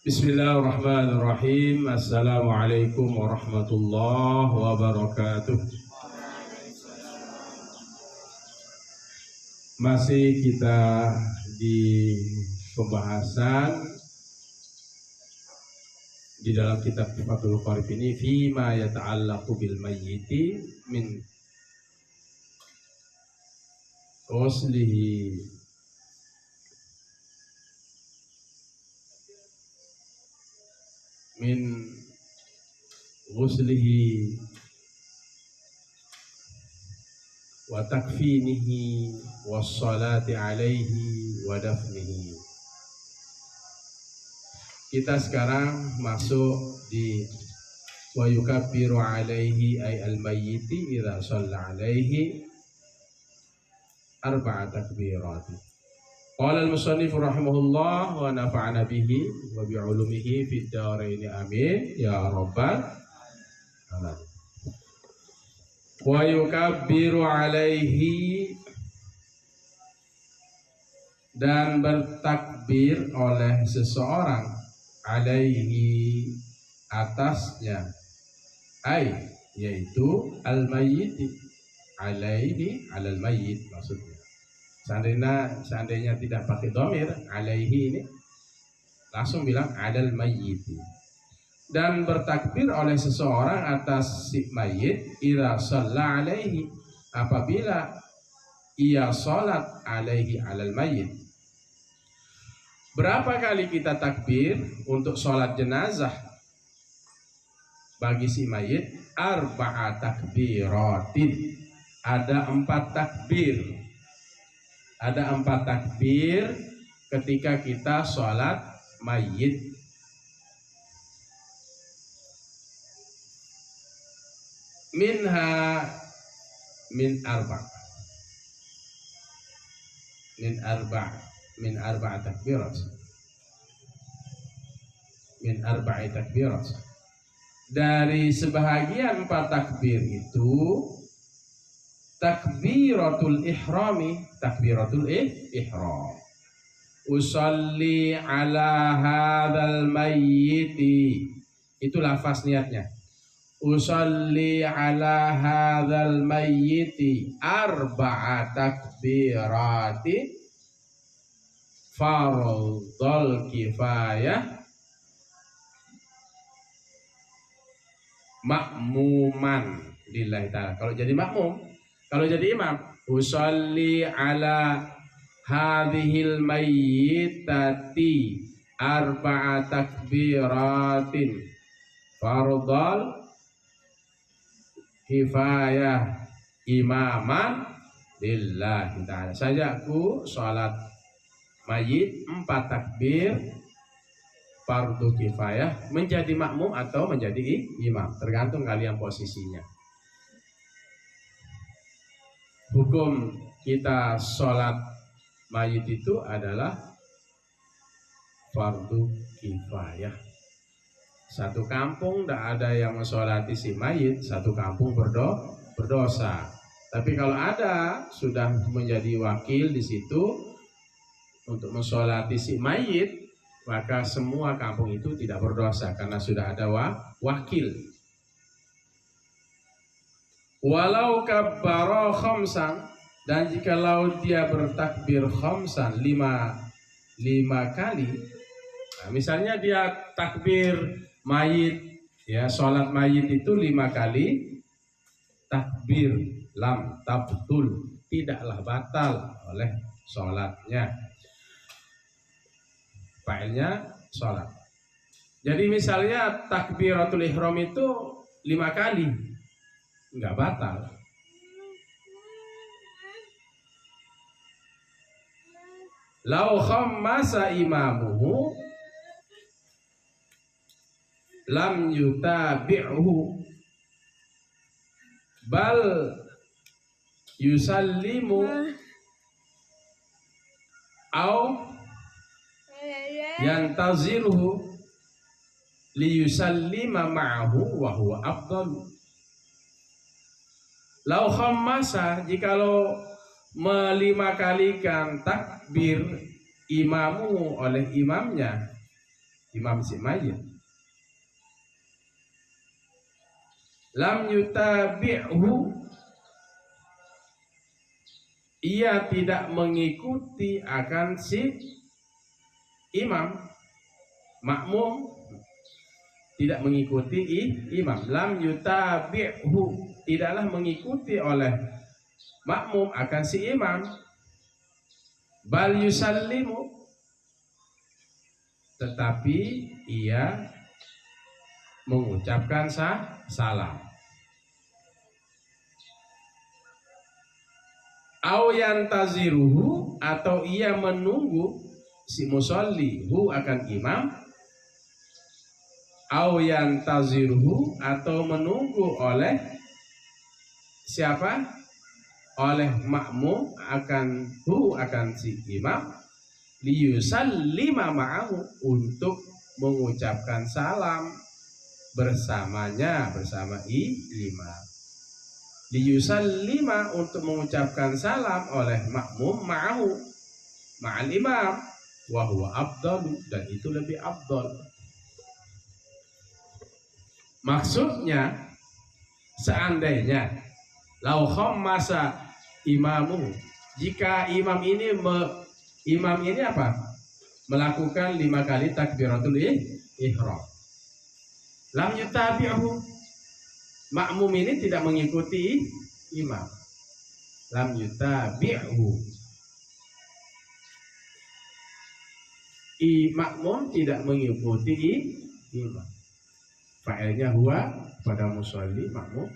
Bismillahirrahmanirrahim. Assalamualaikum warahmatullahi wabarakatuh. Masih kita di pembahasan di dalam kitab Fathul Qarib ini fima yata'allaqu bil mayyiti min ghuslihi wa takfinihi wassalati alaihi wa dafnihi. Kita sekarang masuk di wa yukabbiru alaihi ay al-mayyiti idza shalla alaihi arba'a takbirati. Qala al-musannif rahimahullah wa nafa'ana bihi wa bi'ulumihi fid dharain amin ya rabbal alamin. Wa yukabbiru alaihi, dan bertakbir oleh seseorang, alaihi atasnya, ay yaitu al-mayyit, alaihi alal mayyit maksudnya. Seandainya tidak pakai dhamir alaihi ini, langsung bilang alal mayyiti. Dan bertakbir oleh seseorang atas si mayit idza shalla alaihi, apabila ia salat alaihi alal mayyit. Berapa kali kita takbir untuk salat jenazah bagi si mayit? Arba'a takbiratin. Ada 4 takbir. Ada 4 takbir ketika kita sholat mayit. Minha min arba'i takbirat. Dari sebahagian 4 takbir itu takbiratul ihram. Usalli ala hadzal mayyiti, itu lafaz niatnya. Usalli ala hadzal mayyiti arba'a takbirati fardhul kifayah makmuman lillahi ta'ala. Kalau jadi makmum, kalau jadi imam, usalli ala hadhil mayyitati arba'a takbiratin fardhul kifayah imaman lillahi ta'ala. Sajaku salat mayit 4 takbir fardu kifayah, menjadi makmum atau menjadi imam, tergantung kalian posisinya. Hukum kita sholat mayit itu adalah fardu kifayah. Satu kampung tidak ada yang mensolati si mayit, satu kampung berdosa. Tapi kalau ada sudah menjadi wakil di situ untuk mensolati si mayit, maka semua kampung itu tidak berdosa karena sudah ada wakil. Walau kabbara khamsan, dan jikalau dia bertakbir khamsan 5 kali. Nah, misalnya dia takbir mayit, ya, sholat mayit itu 5 kali takbir, lam tabtul, tidaklah batal oleh sholatnya. Failnya sholat. Jadi misalnya takbiratul ihram itu 5 kali, enggak batal. Lau khammasa imamuhu lam yutabi'uhu bal yusallimu au yantaziruhu liyusallima ma'ahu wa huwa afdalu. Lau khammasa, jikalau melima kalikan takbir imamu oleh imamnya, imam si mayit. Lam yutabi'hu, ia tidak mengikuti akan si imam. Makmum tidak mengikuti imam. Lam yutabi'hu, tidaklah mengikuti oleh makmum akan si imam. Bal yusallimu, tetapi ia mengucapkan salam. Au yantaziruhu, atau ia menunggu si musolli hu akan imam. Au yantaziruhu, atau menunggu oleh siapa? Oleh makmum akan hu akan si imam. Liyusallima ma'ahu, untuk mengucapkan salam bersamanya, bersama imam. Liyusallima, untuk mengucapkan salam oleh makmum ma'ahu, ma'al imam, wa huwa afdalu, dan itu lebih afdal. Maksudnya, seandainya lau khammasa imamu, jika imam ini apa? Melakukan 5 kali takbiratul ihram. Lam yutabi'hu, makmum ini tidak mengikuti imam. Lam yutabi'hu, makmum tidak mengikuti imam. Fa'ilnya huwa pada musolli, makmum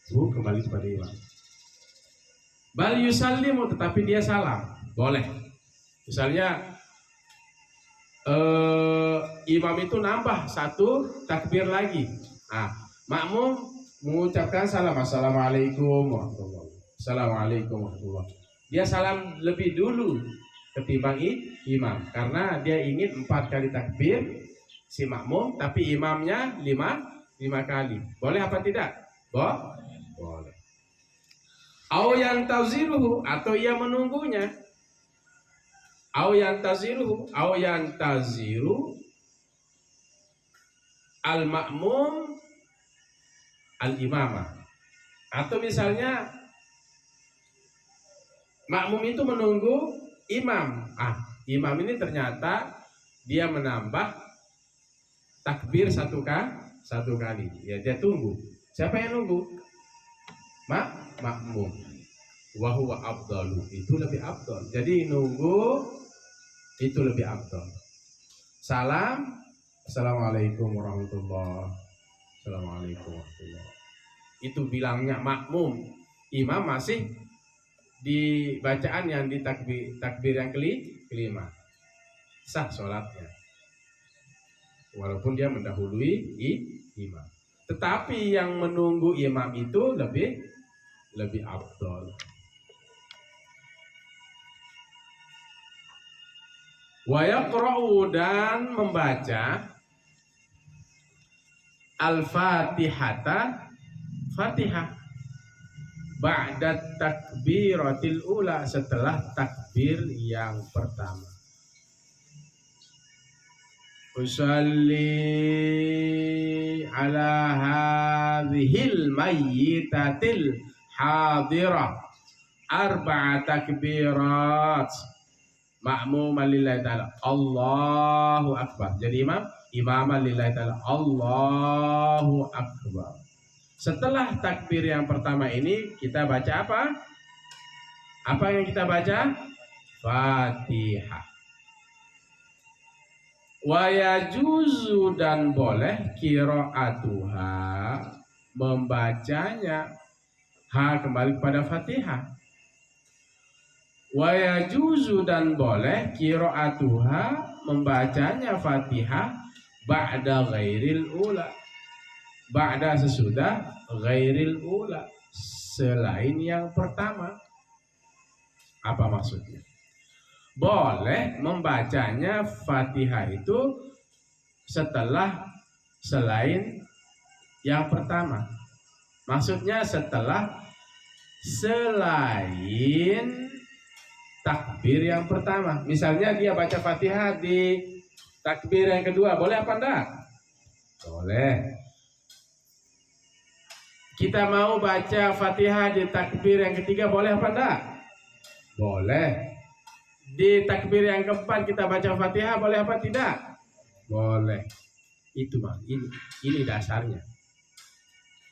hu kembali kepada imam. Bal yusallimu, tetapi dia salam. Boleh. Misalnya imam itu nambah 1 takbir lagi. Makmum mengucapkan salam, assalamualaikum warahmatullahi wabarakatuh, assalamualaikum warahmatullahi wabarakatuh. Dia salam lebih dulu ketimbang imam, karena dia ingin 4 kali takbir si makmum, tapi imamnya 5 kali. Boleh apa tidak? Boleh. Au yantaziruhu, atau ia menunggunya. Au yantaziruhu, au yantaziru al makmum al imamah. Atau misalnya makmum itu menunggu imam. Imam ini ternyata dia menambah takbir 1 kali. Ya, dia tunggu. Siapa yang nunggu? Makmum. Wa huwa afdalu, itu lebih afdal. Jadi nunggu itu lebih afdal. Salam, assalamualaikum warahmatullahi wabarakatuh, assalamualaikum warahmatullahi wabarakatuh. Itu bilangnya makmum. Imam masih di bacaan yang di takbir yang kelima. Sah sholatnya, walaupun dia mendahului imam. Tetapi yang menunggu imam itu lebih afdal. Wa yaqra'u, dan membaca al-fatihata, Fatihah, ba'da takbiratil ula, setelah takbir yang pertama. Usalli ala hadhil mayyitatil hadirah 4 takbirat ma'muman lillahi ta'ala, Allahu akbar. Jadi imaman lillahi ta'ala, Allahu akbar. Setelah takbir yang pertama ini kita baca apa? Apa yang kita baca? Fatihah. Wa yajuzu, dan boleh qiraatuha, membacanya, kembali kepada Fatihah. Wa yajuzu, dan boleh qiraatuha, membacanya Fatihah, ba'da ghairil ula, ba'da sesudah ghairil ula, selain yang pertama. Apa maksudnya? Boleh membacanya Fatihah itu selain yang pertama. Maksudnya selain takbir yang pertama. Misalnya dia baca Fatihah di Takbir yang kedua boleh apa enggak? Boleh. Kita mau baca Fatihah di takbir yang ketiga boleh apa enggak? Boleh. Di takbir yang keempat kita baca Fatihah boleh apa tidak? Boleh. Itu Bang, ini dasarnya.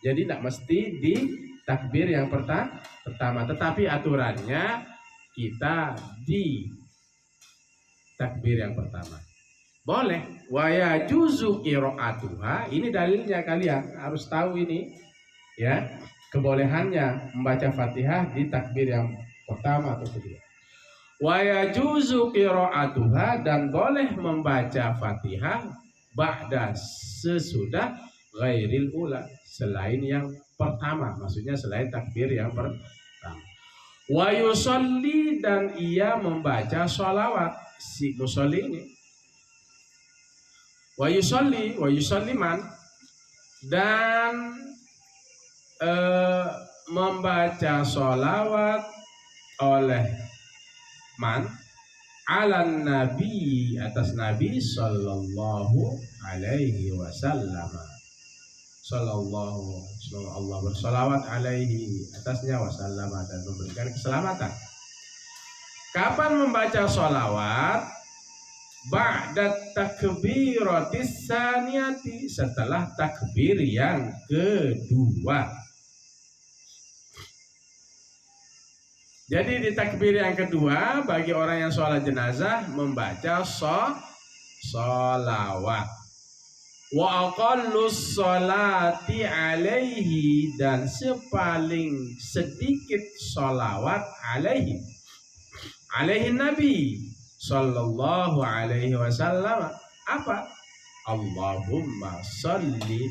Jadi tidak mesti di takbir yang pertama, tetapi aturannya kita di takbir yang pertama. Boleh. Wa yajuzu qiraatuha. Ini dalilnya, kalian harus tahu ini. Ya, kebolehannya membaca Fatihah di takbir yang pertama atau kedua. Wa yajuzu qiraatuha, dan boleh membaca Fatihah ba'da sesudah ghairil ula, selain yang pertama, maksudnya selain takbir yang pertama. Wa yusalli, dan ia membaca sholawat, si musolli ini. Wa yusalliman, dan membaca sholawat oleh man ala nabi, atas nabi sallallahu alaihi wasallam. Sallallahu, Allah bersolawat alaihi, atasnya, wasallam, dan memberikan keselamatan. Kapan membaca sholawat? Ba'da takbiratis saniyati, setelah takbir yang kedua. Jadi di takbir yang kedua bagi orang yang sholat jenazah membaca sholawat. Wa aqallus sholati alaihi, dan sepaling sedikit sholawat alaihi nabi sallallahu alaihi wasallam apa? Allahumma sholli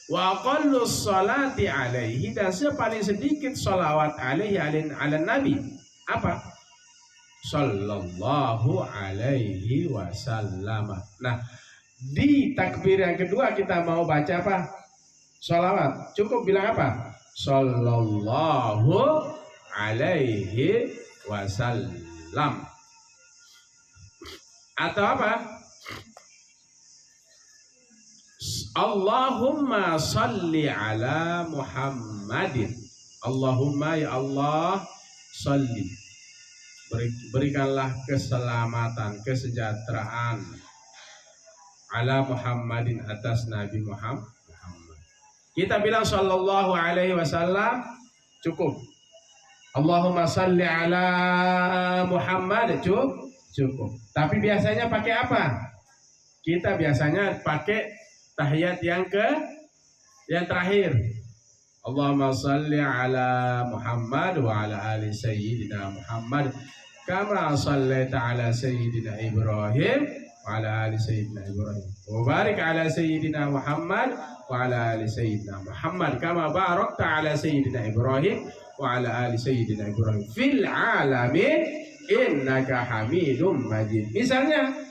wa aqallus sholati alaihi, dan sepaling sedikit sholawat alaihi ala nabi apa? Sallallahu alaihi wasallam. Nah, di takbir yang kedua kita mau baca apa? Sholawat. Cukup bilang apa? Sallallahu alaihi wasallam. Atau apa? Allahumma salli ala Muhammadin. Allahumma, ya Allah, salli, berikanlah keselamatan, kesejahteraan ala Muhammadin, atas Nabi Muhammad. Kita bilang sallallahu alaihi wasallam cukup. Allahumma salli ala Muhammad cukup. Tapi biasanya pakai apa? Kita biasanya pakai tahiyat yang terakhir. Allahumma salli ala Muhammad wa ala ali sayyidina Muhammad kama sallaita ala sayyidina Ibrahim wa ala ali sayyidina Ibrahim wa barik ala sayyidina Muhammad wa ala ali sayyidina Muhammad kama barakta ala sayyidina Ibrahim wa ala ali sayyidina Ibrahim fil alamin innaka Hamidum Majid. Misalnya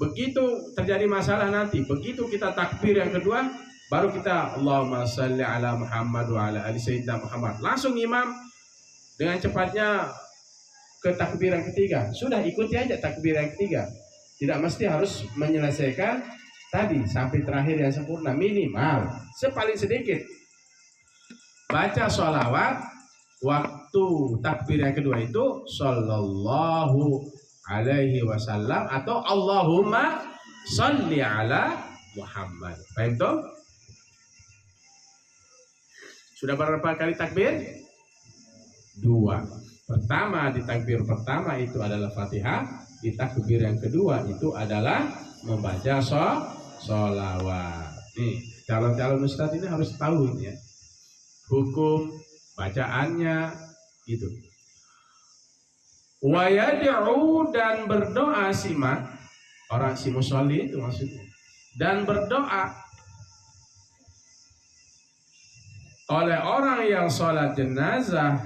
begitu terjadi masalah nanti, begitu kita takbir yang kedua, baru kita Allahumma salli ala Muhammad wa ala ali sayyidina Muhammad. Langsung imam dengan cepatnya ke takbir yang ketiga. Sudah, ikuti aja takbir yang ketiga. Tidak mesti harus menyelesaikan tadi sampai terakhir yang sempurna, minimal sepaling sedikit baca sholawat waktu takbir yang kedua itu sallallahu alaihi wasallam atau Allahumma salli ala Muhammad. Paham toh? Sudah berapa kali takbir? Dua. Pertama, di takbir pertama itu adalah Fatihah, di takbir yang kedua itu adalah membaca sholawat. Nih, calon-calon ustadz ini harus tahu ini ya, hukum bacaannya gitu. Wa yad'u, dan berdoa simak, orang si musolli itu maksudnya, dan berdoa oleh orang yang sholat jenazah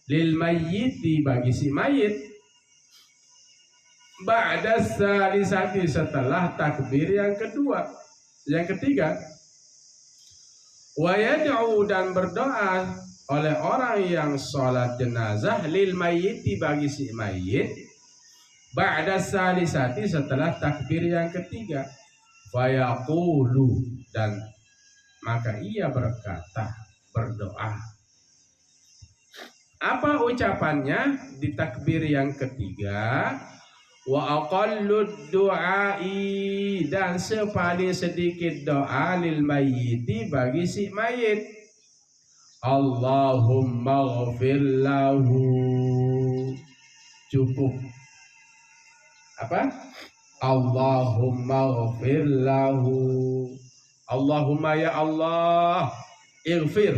lil mayyiti, bagi si mayit, ba'da salisati, setelah takbir yang kedua, yang ketiga. Wa yad'u dan berdoa oleh orang yang sholat jenazah lil mayyiti bagi si mayit ba'da salisati setelah takbir yang ketiga. Fayaqulu dan maka ia berkata berdoa. Apa ucapannya di takbir yang ketiga? Wa aqallud du'ai dan sepaling sedikit doa lil mayyiti bagi si mayit. Allahumma ghfir lahu. Cukup. Apa? Allahumma ghfir lahu. Allahumma ya Allah, ighfir.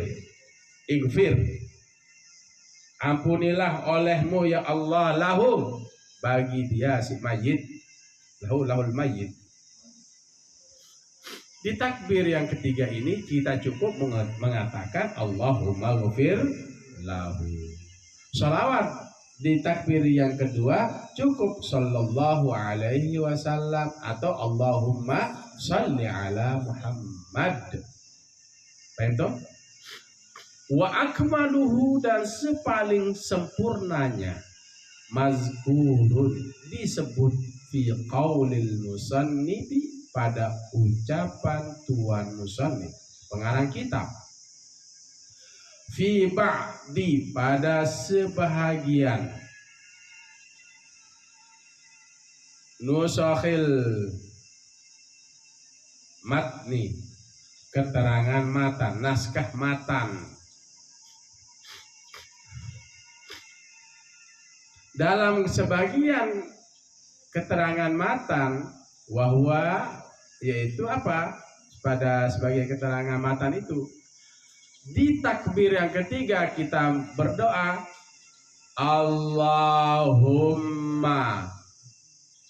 Ampunilah olehmu ya Allah lahu bagi dia si mayit. Lahul mayit. Di takbir yang ketiga ini kita cukup mengatakan Allahumma ghafir lahu. Salawat di takbir yang kedua cukup sallallahu alaihi wasallam atau Allahumma salli ala Muhammad. Paham? Wa akmaluhu dan sepaling sempurnanya mazkurun disebut fi qaulil musannifi pada ucapan tuan musannif pengarang kitab fi ba'di pada sebahagian nusakhil matni keterangan matan naskah matan. Dalam sebagian keterangan matan wahwa yaitu apa? Pada sebagai keterangan matan itu di takbir yang ketiga kita berdoa Allahumma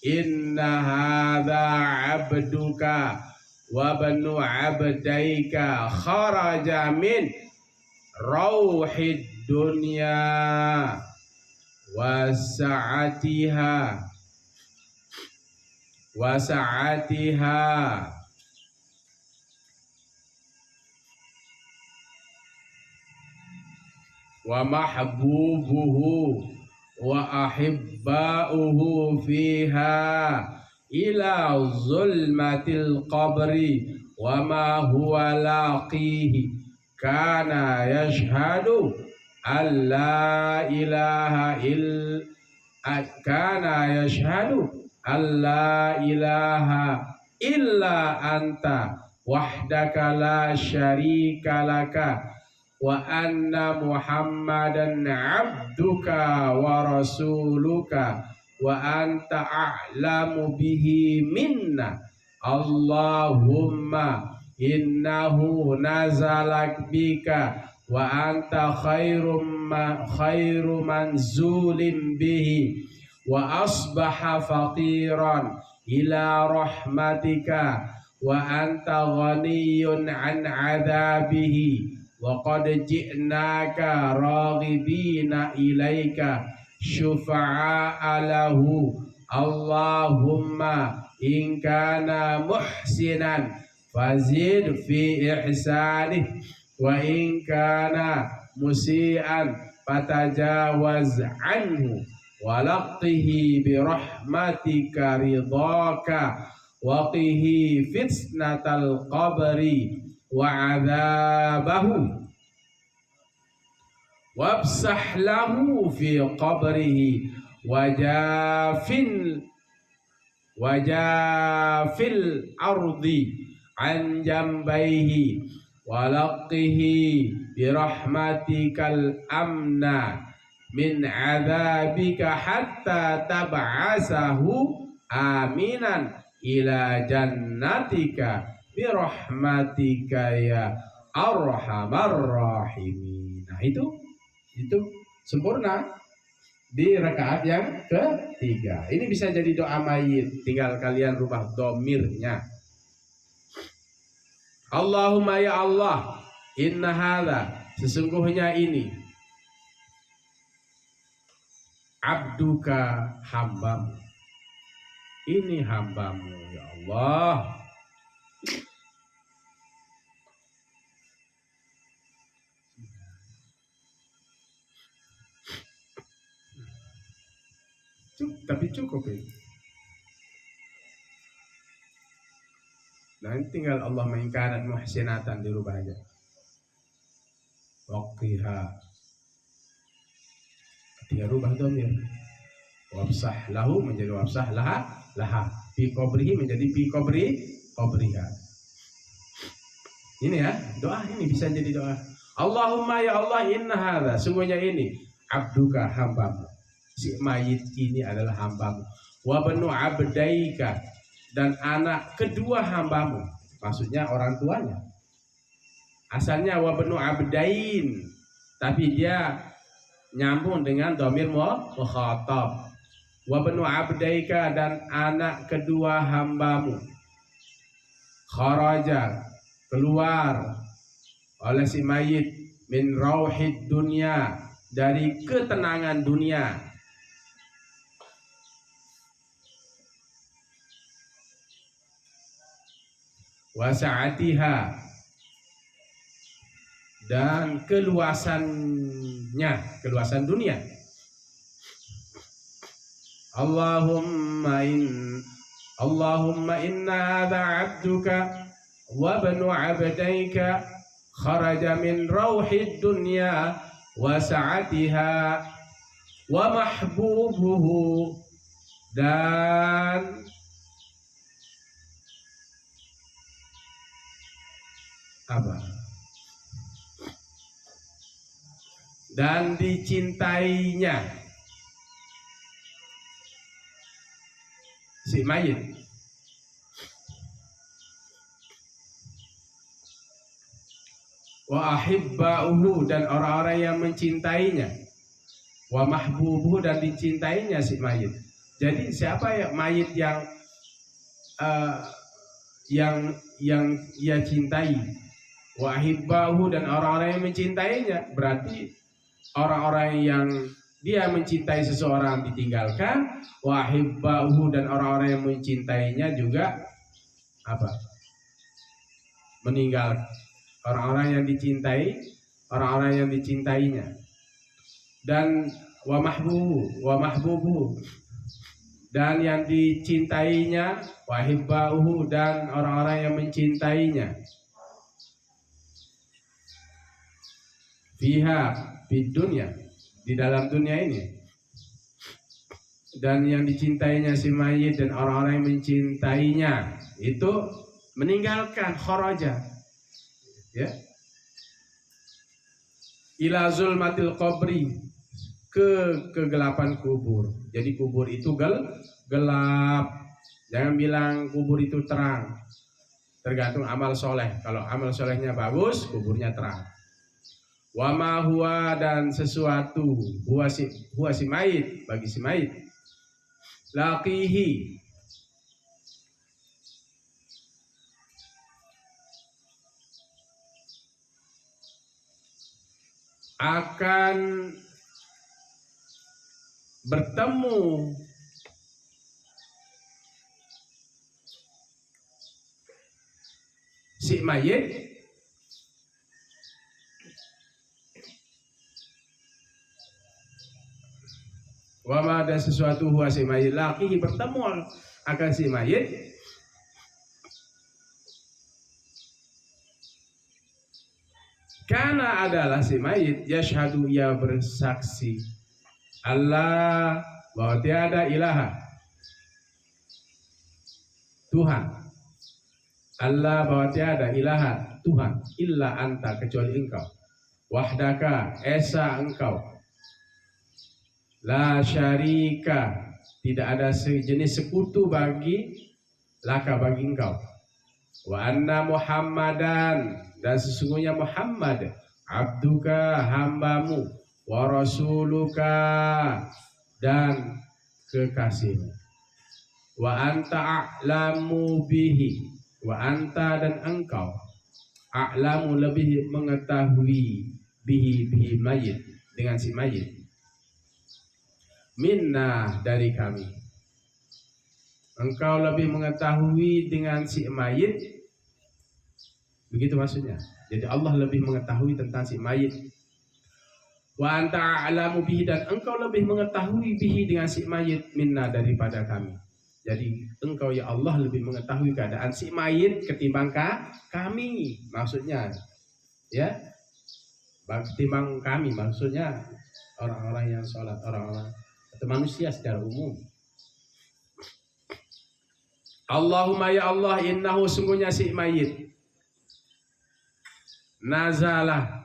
inna hadza abduka wa banu abdaika kharaja min rauhid dunya wasa'atiha wa mahbubuhu wa ahibba'uhu fiha ila zulmatil qabri wa ma huwa laqihi kana yashhadu alla ilaha kana yashhadu alla ilaha illa anta wahdaka la syarika laka wa anna muhammadan abduka wa rasuluka wa anta a'lamu bihi minna Allahumma innahu nazalak bika wa anta khairu manzulin bihi wa asbaha faqiran ila rahmatika wa anta ghaniyun an adabihi wa qad ji'naka raghibina ilaika syufa'a lahu Allahumma in kana muhsinan fazid fi ihsanih wa in kana musian fatajawaz anhu walaqtihi bi rahmatika ridhaka wa qihi fitnatal qabri wa adzabahu wabsah lahu fi qabrihi wajafil ardi an jambaihi walaqihi birahmatikal amna min adzabika hatta tab'asahu aminan ila jannatika birahmatika ya arhamar rahimin. Nah itu sempurna di rakaat yang ketiga. Ini bisa jadi doa mayit, tinggal kalian rubah domirnya. Allahumma ya Allah, inna hadza sesungguhnya ini abduka hambamu. Ini hambamu ya Allah. Tapi cukup ini. Nah, tinggal Allah mengingkaran muhsinatan dirubah aja. Waqiha. Dia rubah dhamir. Wabsah lahu menjadi wabsah laha. Fi qabrihi menjadi fi qabriha. Ini ya, doa ini bisa jadi doa. Allahumma ya Allah inna hadza, sungguhnya ini abduka hambamu. Si mayit ini adalah hambamu. Wa banu abdaika, dan anak kedua hambamu. Maksudnya orang tuanya. Asalnya wa banu abdain, tapi dia nyambung dengan dhamir mukhatab. Wa banu abdaika, dan anak kedua hambamu. Kharaja, keluar oleh si mayit min rauhid dunia, dari ketenangan dunia. Wasa'atiha, dan keluasannya, keluasan dunia. Allahumma inna hadha abduka wa banu abdaika kharaja min rauhid dunya wa sa'atiha wa mahbubuhu, dan dan dicintainya si mayit. Wa ahibba'uhu, dan orang-orang yang mencintainya. Wa mahbubuhu, dan dicintainya si mayit. Jadi siapa ya mayit yang ia cintai? Wa ahibba'uhu, dan orang-orang yang mencintainya. Berarti orang-orang yang dia mencintai seseorang ditinggalkan. Wa ahibba'uhu, dan orang-orang yang mencintainya juga meninggal. Orang-orang yang dicintai, orang-orang yang dicintainya. Dan wa mahbubu, dan yang dicintainya. Wa hibba'uhu, dan orang-orang yang mencintainya. Fiha, fid dunya, di dalam dunia ini. Dan yang dicintainya si mayit dan orang-orang yang mencintainya itu meninggalkan, kharaja, ya, ila zulmatil qabri, ke kegelapan kubur. Jadi kubur itu gelap. Jangan bilang kubur itu terang. Tergantung amal soleh. Kalau amal solehnya bagus, kuburnya terang. Wa ma huwa, dan sesuatu huwa si mayit, bagi si mayit. Laqihi, akan bertemu si mayit wama, ada sesuatu huwa si mayit laki, bertemu akan si mayit karena adalah si mayit yashhadu, ia bersaksi Allah, bahwa tiada ilaha Tuhan, Allah, bahwa tiada ilaha Tuhan, illa anta, kecuali engkau, wahdaka, esa engkau, la syarika, tidak ada sejenis sekutu bagi laka, bagi engkau, wa anna Muhammadan, dan sesungguhnya Muhammad abduka, hambamu, wa rasuluka, dan kekasihmu, wa anta a'lamu bihi, wa anta, dan engkau, a'lamu, lebih mengetahui, bihi mayit, dengan si mayit, minna, dari kami. Engkau lebih mengetahui dengan si mayit, begitu maksudnya. Jadi Allah lebih mengetahui tentang si mayit. Wa anta a'lamu bihi, dan engkau lebih mengetahui bihi dengan si mayit minna daripada kami. Jadi engkau ya Allah lebih mengetahui keadaan si mayit ketimbang kami, maksudnya ya, ketimbang kami, maksudnya orang-orang yang sholat, orang-orang atau manusia secara umum. Allahumma ya Allah, innahu sungguhnya si mayit nazala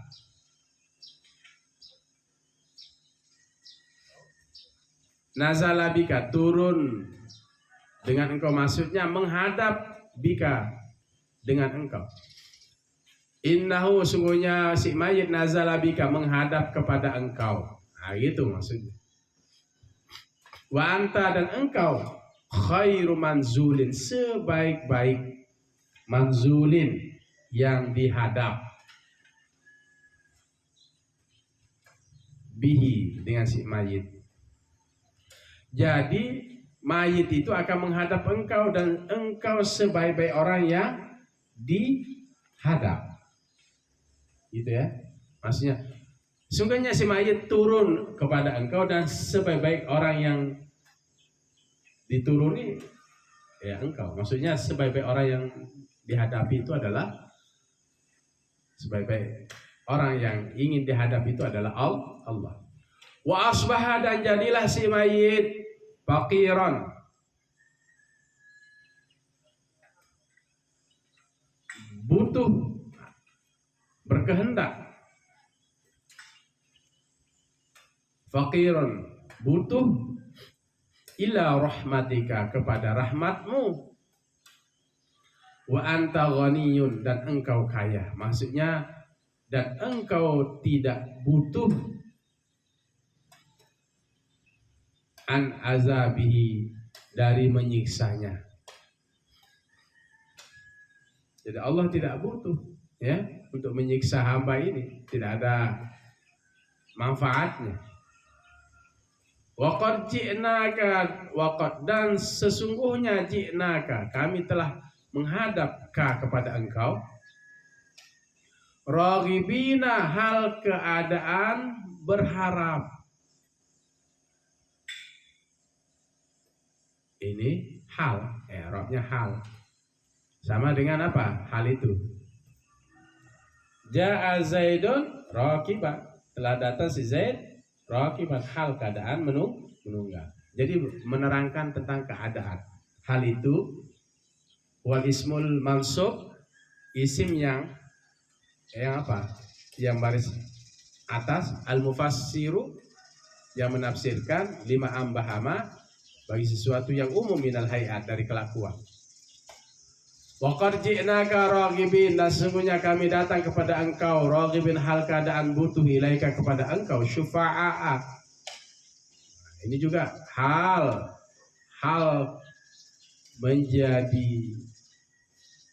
bika, turun dengan engkau, maksudnya menghadap bika dengan engkau. Innahu sungguhnya si mayit nazala bika, menghadap kepada engkau. Nah, gitu maksudnya. Wa anta, dan engkau khairu manzulin, sebaik-baik manzulin yang dihadap, bihi dengan si mayit. Jadi mayit itu akan menghadap engkau, dan engkau sebaik-baik orang yang dihadap. Gitu ya. Maksudnya sungguhnya si mayit turun kepada engkau, dan sebaik-baik orang yang dituruni ya engkau. Maksudnya sebaik-baik orang yang dihadapi itu adalah, sebaik-baik orang yang ingin dihadapi itu adalah Allah. Wa asbaha, dan jadilah si mayit faqiran, butuh, berkehendak. Faqiran, butuh, ila rahmatika, kepada rahmatmu. Wa anta ghaniyun, dan engkau kaya. Maksudnya, dan engkau tidak butuh an azabihi, dari menyiksanya. Jadi Allah tidak butuh ya untuk menyiksa hamba ini, tidak ada manfaatnya. Waqad ji'naka, waqad, dan sesungguhnya ji'naka, kami telah menghadap kepada engkau, raghibina, hal keadaan berharap. Ini hal, i'rabnya hal. Sama dengan apa? Hal itu. Ja'a Zaidun raqiban, telah datang si Zaid raqiban, hal keadaan menunggang. Jadi menerangkan tentang keadaan. Hal itu wal ismul mansub, isim yang apa? Yang baris atas, al mufassiru, yang menafsirkan, lima ambahama, bagi sesuatu yang umum, minal hayat, dari kelakuan. Wa qad ji'naka raghibin, dan sesungguhnya kami datang kepada engkau, raghibin, hal keadaan butuh, ilaika, kepada engkau, syufa'a. Ini juga hal menjadi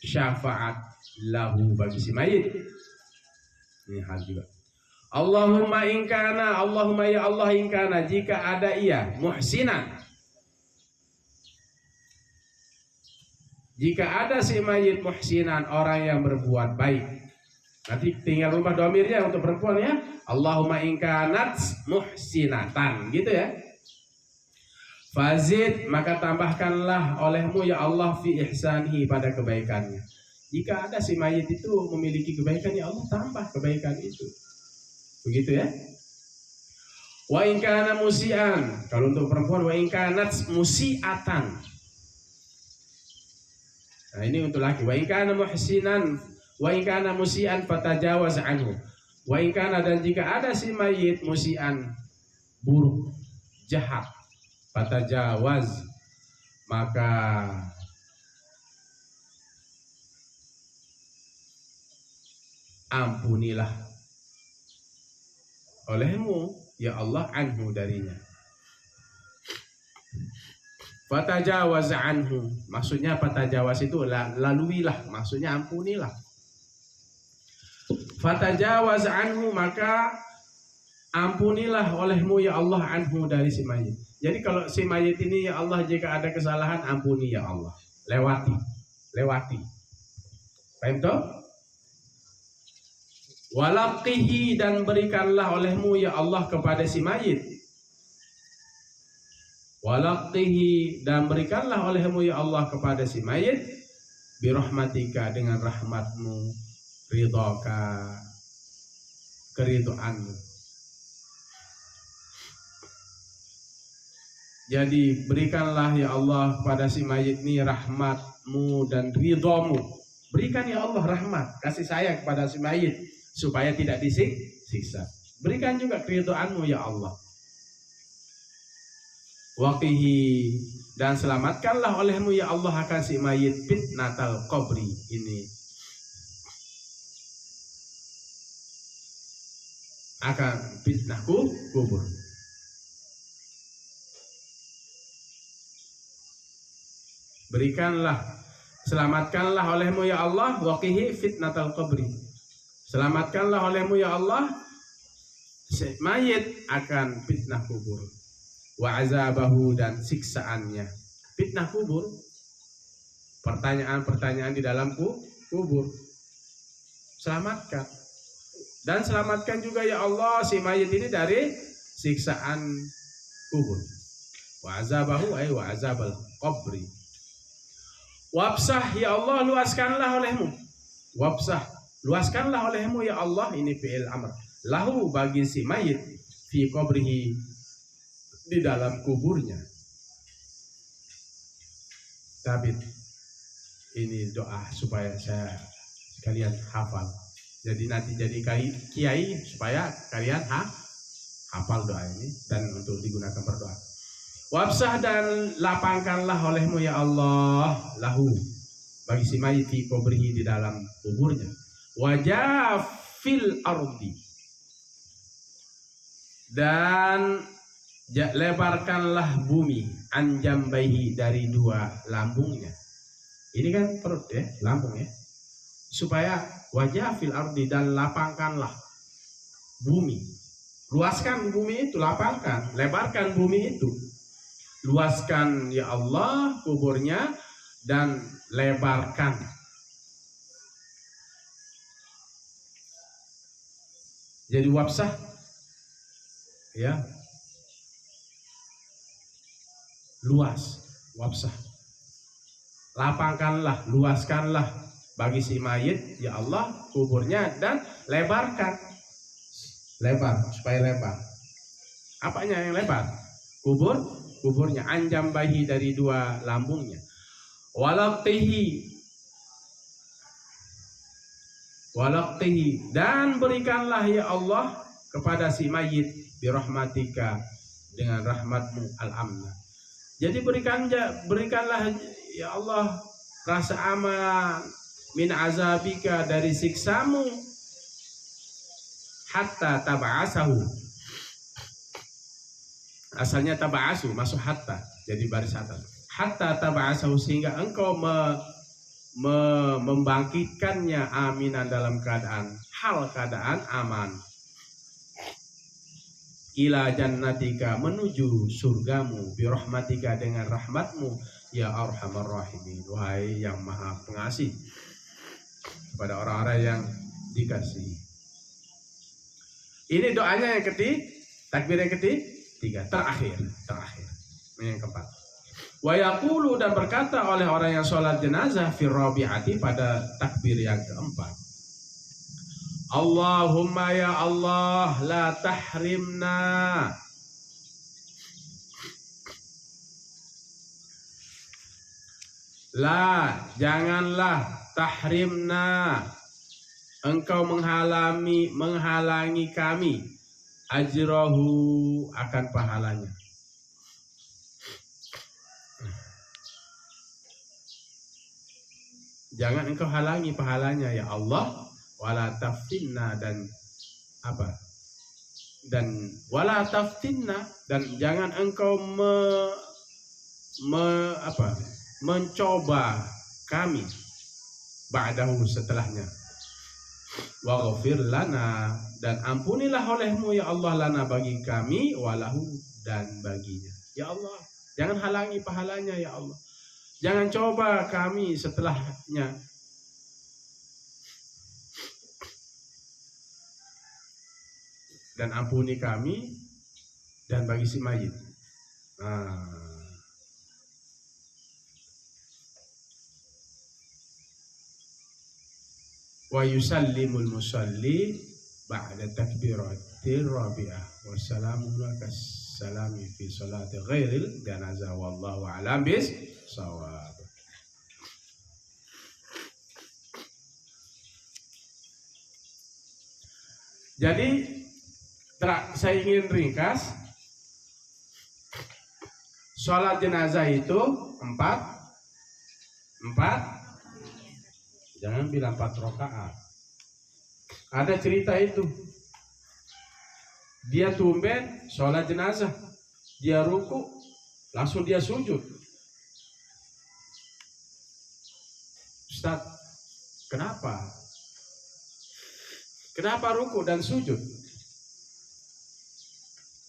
syafaat lahu, bagi si mayit. Ini hal juga. Allahumma inkana, Allahumma ya Allah, inkana, jika ada ia, muhsinan, jika ada si mayit muhsinan, orang yang berbuat baik. Nanti tinggal rubah domirnya untuk perempuan ya. Allahumma inkanat muhsinatan, gitu ya. Fazid, maka tambahkanlah olehmu ya Allah, fi ihsanihi, pada kebaikannya. Jika ada si mayit itu memiliki kebaikan, ya Allah tambah kebaikan itu. Begitu ya. Wa inkana musian, kalau untuk perempuan, wa inkanat musiatan. Nah, ini untuk laki. Wa in kana muhsinan, wa in kana musian fatajawaz anhu. Wa in kana, dan jika ada si mayit musian, buruk, jahat, fatajawaz, maka ampunilah olehmu ya Allah, anhu, darinya. Fatajawaz anhu, maksudnya fatajawaz itu laluilah, maksudnya ampunilah. Fatajawaz anhu, maka ampunilah olehmu ya Allah, anhu, dari si mayit. Jadi kalau si mayit ini ya Allah, jika ada kesalahan, ampuni ya Allah, lewati. Paham toh? Walaqihi, dan berikanlah olehmu ya Allah kepada si mayit. Walaqihi, dan berikanlah olehmu ya Allah kepada si mayit, birahmatika, dengan rahmatmu, ridhaka, keridhaanmu. Jadi berikanlah ya Allah kepada si mayit ini rahmatmu dan ridhamu. Berikan ya Allah rahmat, kasih sayang kepada si mayit supaya tidak disiksa. Berikan juga keridhaanmu ya Allah. Waqihi, dan selamatkanlah olehmu ya Allah akan si mayit fitnatal qabri, ini akan fitnah kubur. Berikanlah, selamatkanlah olehmu ya Allah, waqihi fitnatal qabri, selamatkanlah olehmu ya Allah si mayit akan fitnah kubur. Wa azabahu, dan siksaannya. Fitnah kubur, pertanyaan-pertanyaan di dalam kubur. Selamatkan. Dan selamatkan juga ya Allah si mayit ini dari siksaan kubur. Wa azabahu ay wa azabal qabri. Wabsah ya Allah, luaskanlah olehmu. Wabsah, luaskanlah olehmu ya Allah, ini fi'il amr. Lahu, bagi si mayit, fi qabrihi, di dalam kuburnya. Tabit, ini doa supaya kalian hafal. Jadi nanti jadi kiai supaya kalian hafal doa ini dan untuk digunakan berdoa. Wabsah, dan lapangkanlah olehmu ya Allah, lahu, bagi si mayit, fi qabrihi, di dalam kuburnya. Wajafil ardi, dan lebarkanlah bumi, anjambaihi, dari dua lambungnya. Ini kan perut ya, lambung ya. Supaya wajah fil ardi, dan lapangkanlah bumi. Luaskan bumi itu, lapangkan, lebarkan bumi itu. Luaskan ya Allah kuburnya dan lebarkan. Jadi wabsah ya, luas, wabsah, lapangkanlah, luaskanlah bagi si mayit ya Allah kuburnya, dan lebarkan, lebar, supaya lebar. Apanya yang lebar? Kuburnya, anjam bahi, dari dua lambungnya. Walaqihi, dan berikanlah ya Allah kepada si mayit birahmatika, dengan rahmatmu, al-amna. Jadi berikanlah ya Allah rasa aman, min azabika, dari siksamu, hatta taba'asahu. Asalnya taba'asu, masuk hatta, jadi baris atas. Hatta taba'asahu, sehingga engkau membangkitkannya, aminan, dalam keadaan aman. Ila jannatika, menuju surgamu, birahmatika, dengan rahmatmu, ya arhamar rahimin, wahai yang maha pengasih kepada orang-orang yang dikasihi. Ini doanya yang takbir yang ketiga, terakhir, yang keempat. Wa yaqulu, dan berkata oleh orang yang sholat jenazah, fir rabi'ati, pada takbir yang keempat, Allahumma ya Allah, la tahrimna, la, janganlah, tahrimna, engkau menghalangi kami, ajrahu, akan pahalanya. Jangan engkau halangi pahalanya ya Allah. Wala taftinna, dan wala taftinna, dan jangan engkau mencoba kami, ba'dahu, setelahnya. Waghfir lana, dan ampunilah olehmu ya Allah, lana, bagi kami, walahu, dan baginya. Ya Allah, jangan halangi pahalanya ya Allah. Jangan coba kami setelahnya. dan ampuni kami dan bagi si mayit. Wa yusallimul musalli ba'da takbiratir rabi'ah wassalamu alaikas salami fi salati ghairil janazah wallahu a'lam bis shawab. Jadi saya ingin ringkas, sholat jenazah itu empat, jangan bilang 4 rakaat. Ada cerita itu, dia tumben sholat jenazah, dia ruku, langsung dia sujud. Ustaz, Kenapa ruku dan sujud?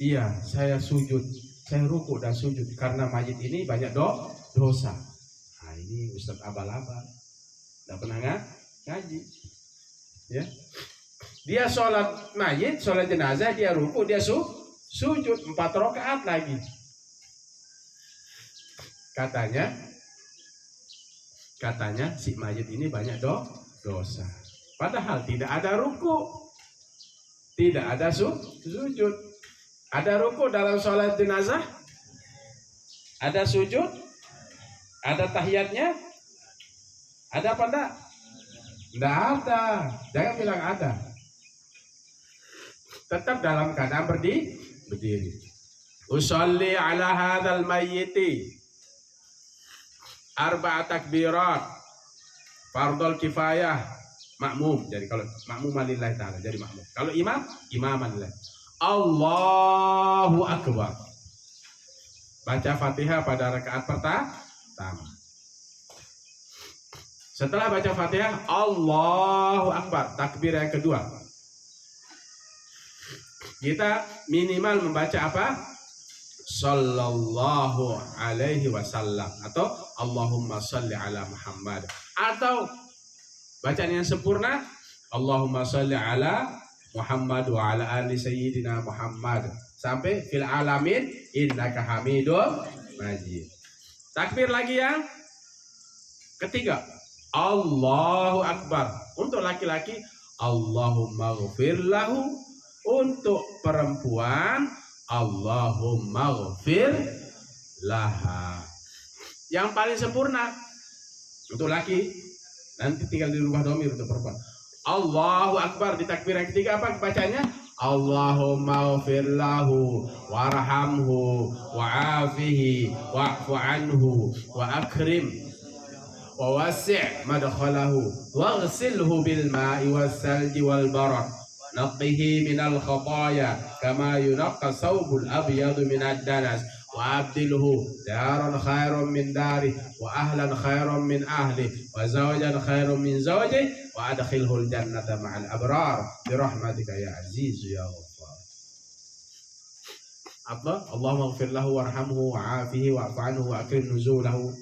Iya, saya ruku dan sujud karena mayit ini banyak dosa. Nah, ini Ustaz abal-abal, tidak pernah ngaji. Ya, dia sholat mayit, sholat jenazah, dia ruku, dia sujud 4 rakaat lagi. Katanya si mayit ini banyak dosa. Padahal tidak ada ruku, tidak ada sujud. Ada ruku dalam sholat jenazah, ada sujud, ada tahiyatnya, ada apa enggak? Enggak ada, jangan bilang ada. Tetap dalam keadaan berdiri. Usolli ala hadzal mayyiti 4 takbirat fardul kifayah. Makmum, jadi kalau makmum lillahi ta'ala, jadi makmum. Kalau imaman lillahi. Allahu Akbar. Baca Fatihah pada rakaat pertama. Setelah baca Fatihah, Allahu Akbar, takbir yang kedua. Kita minimal membaca apa? Sallallahu alaihi wasallam atau Allahumma salli ala Muhammad, atau bacaan yang sempurna Allahumma salli ala Muhammad wa ala ali sayyidina Muhammad sampai fil alamin innaka hamidun majid. Takbir lagi yang ketiga, Allahu Akbar. Untuk laki-laki Allahumma ghfir lahu, untuk perempuan Allahumma ghfir laha. Yang paling sempurna untuk laki, nanti tinggal dirubah domir untuk perempuan. Allahu Akbar di takbir yang ketiga apa bacanya? Allahumma ghfir lahu warhamhu wa'afihi wa'fu anhu wa akrim wa wasi' madkhalahu waghsilhu bil ma'i was salji wal barad naqihi minal khataya kama yunaqqa thawbul abyadu minad danas wa abdilhu daran khairan min dari wa ahlan khairan min ahli wa zawjan khairan min zawji wa adkhilhul jannata ma'al abrar bi rahmatika ya aziz ya ghaffar. Allahumma ighfir lahu warhamhu wa'afihi wa'fu anhu wa akrim nuzulahu.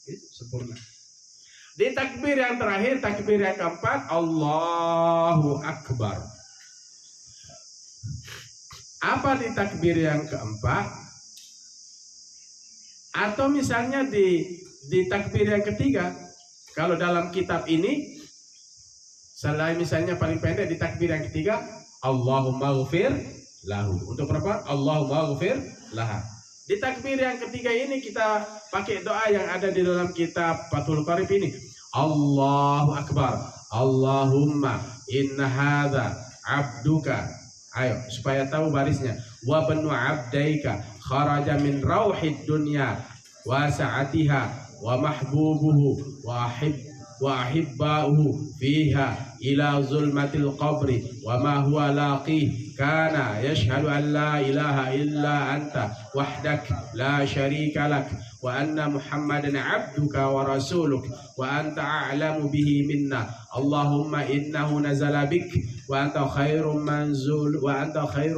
Itu sempurna. Di takbir yang terakhir, takbir yang keempat, Allahu Akbar. Apa di takbir yang keempat? Atau misalnya di takbir yang ketiga, kalau dalam kitab ini, selain misalnya paling pendek di takbir yang ketiga, Allahumma ghfir lahu. Untuk perempuan, Allahumma ghfir laha. Di takbir yang ketiga ini kita pakai doa yang ada di dalam kitab Fathul Qarib ini. Allahu Akbar. Allahumma inna hadza abduka. Ayo supaya tahu barisnya. Wa banu abdaika kharaja min rauhid dunya wa sa'atiha wa mahbubuhu wa ahibba'uhu fiha ila zulmatil qabri wa ma huwa laqih kana yashhadu an la ilaha illa anta wahdak la sharika lak wa anna muhammadan abduka wa rasuluk wa anta a'lamu bihi minna Allahumma innahu nazala bik wa anta khairu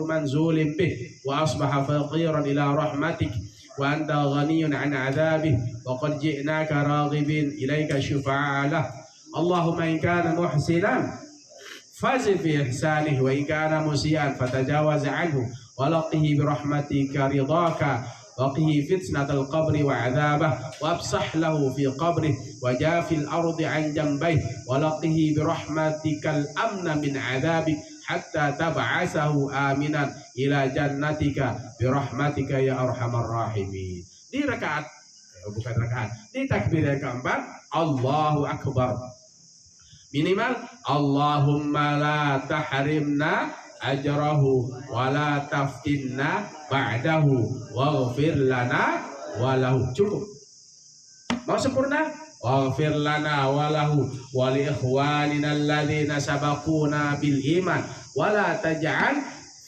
manzulin bih wa asbaha faqiran ila rahmatik wa anta ghaniyun an adabih wa qad ji'naka raghibin ilaika syufa'alah Allahumma in kana muhsinan fazid fi ihsanih wa in kana musian fatajawaz anhu wa laqihi bi rahmatika ridaka wa qihi fitnatal qabri wa adzabah wa absah lahu fi qabrih wa jafil ardi an jambayh wa laqihi bi rahmatikal amna min adzabik hatta tab'asahu aminan ila jannatika bi rahmatika ya arhamar rahimin. Di rakaat bukan rakaat, di takbir yang keempat Allahu akbar. Minimal Allahumma la tahrimna ajrahu wa la taftinna ba'dahu waghfir lana walahu. Cukup. Mau sempurna? Waghfir lana walahu wa li ikhwanina alladhina sabaquna bil iman wa la taj'al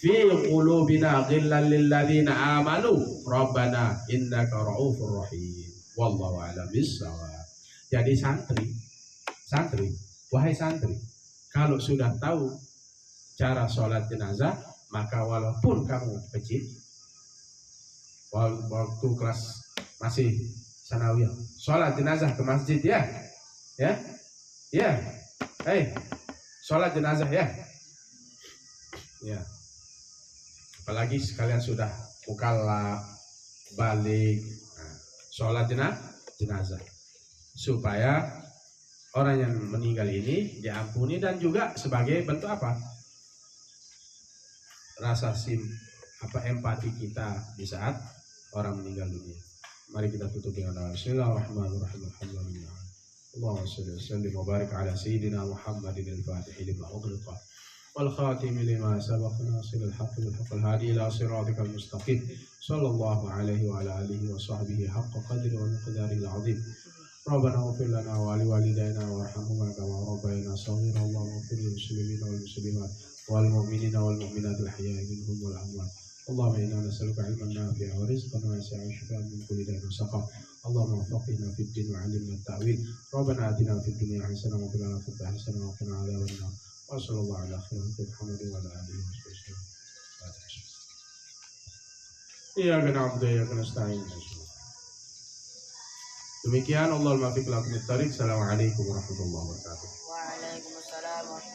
fi qulubina ghillan lil ladzina amanu rabbana innaka ra'ufur rahim. Wallahu a'lam bissawab. Jadi santri, wahai santri, kalau sudah tahu cara sholat jenazah, maka walaupun kamu kecil, waktu kelas masih sanawiyah, sholat jenazah ke masjid ya, sholat jenazah ya. Apalagi sekalian sudah mukallaf, balik, sholat jenazah supaya orang yang meninggal ini diampuni dan juga sebagai bentuk apa? Rasa empati kita di saat orang meninggal dunia. Mari kita tutup dengan doa. Bismillahirrahmanirrahim. Alhamdulillah. Allahumma shalli wa sallim wa barik ala sayyidina Muhammadin al-Fatih lima ughliqa wal khatim lima sabaqa nasilil haqqi bil haqqil hadi ila siratikal mustaqim. Sallallahu alaihi wa ala alihi wa sahbihi haqqa qadri wa miqdaril azim. Rabbana ighfir lana wa li walidayna warhamhuma kama rabbayana shaghira. Allahumma ighfir lil muslimina wal muslimat wal mu'minina wal mu'minat al ahya'i minhum wal amwat. Allahumma inna nas'aluka ilman nafi'a wa rizqan wasi'an wa shifaan min kulli da'in wa saqam. Allahumma faqihna fid din wa 'allimna at-ta'wil. Rabbana atina fid dunya hasanah wa fil akhirati hasanah wa qina adzaban nar. Wa sallallahu ala khairi Muhammadin wa ala alihi wa sahbihi. Iyyaka na'budu wa iyyaka nasta'in. Demikian, Allahul muwaffiq ila aqwamit thariq. Assalamualaikum warahmatullahi wabarakatuh. Waalaikumsalam.